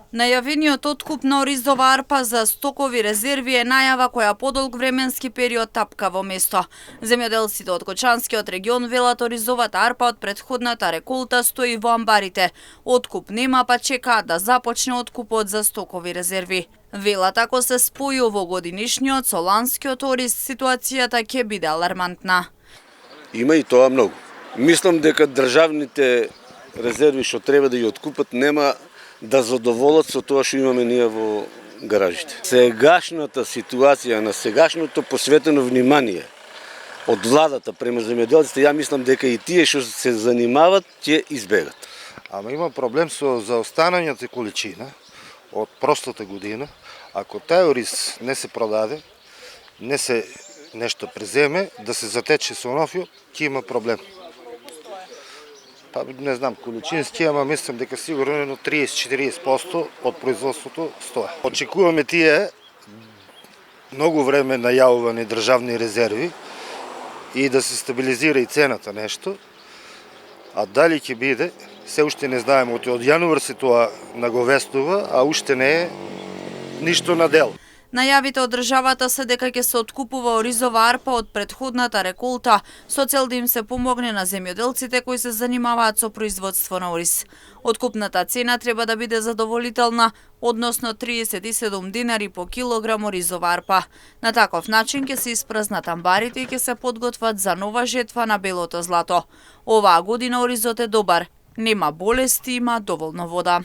Најавениот откуп на оризова арпа за стокови резерви е најава која подолг временски период тапка во место. Земјоделците од Кочанскиот регион велат оризовата арпа од претходната реколта стои во амбарите. Откуп нема, па чекаат да започне откупот за стокови резерви. Велат ако се спои овогодинишниот со ланскиот ориз, ситуацијата ќе биде алармантна. Има и тоа многу. Мислам дека државните резерви што треба да ја откупат нема да задоволат со тоа што имаме ние во гаражите. Сегашната ситуација на сегашното посветено внимание од владата према земјоделците, ја мислам дека и тие што се занимават ќе избегат. Ама има проблем со заостанањата количина од прошлата година. Ако тај ориз не се продаде, не се нешто преземе, да се затече со нофиот, ќе има проблем. Па не знам количински, ама мислам дека сигурно 30-40% од производството стоја. Очекуваме тие многу време најавувани државни резерви и да се стабилизира и цената нешто. А дали ќе биде, се уште не знаеме. Од јануар се тоа наговестува, а уште не е ништо на дел. Најавите од државата се дека ќе се откупува оризова арпа од претходната реколта со цел да им се помогне на земјоделците кои се занимаваат со производство на ориз. Откупната цена треба да биде задоволителна, односно 37 динари по килограм оризова арпа. На таков начин ќе се испразнат амбарите и ќе се подготват за нова жетва на белото злато. Оваа година оризот е добар, нема болести, има доволно вода.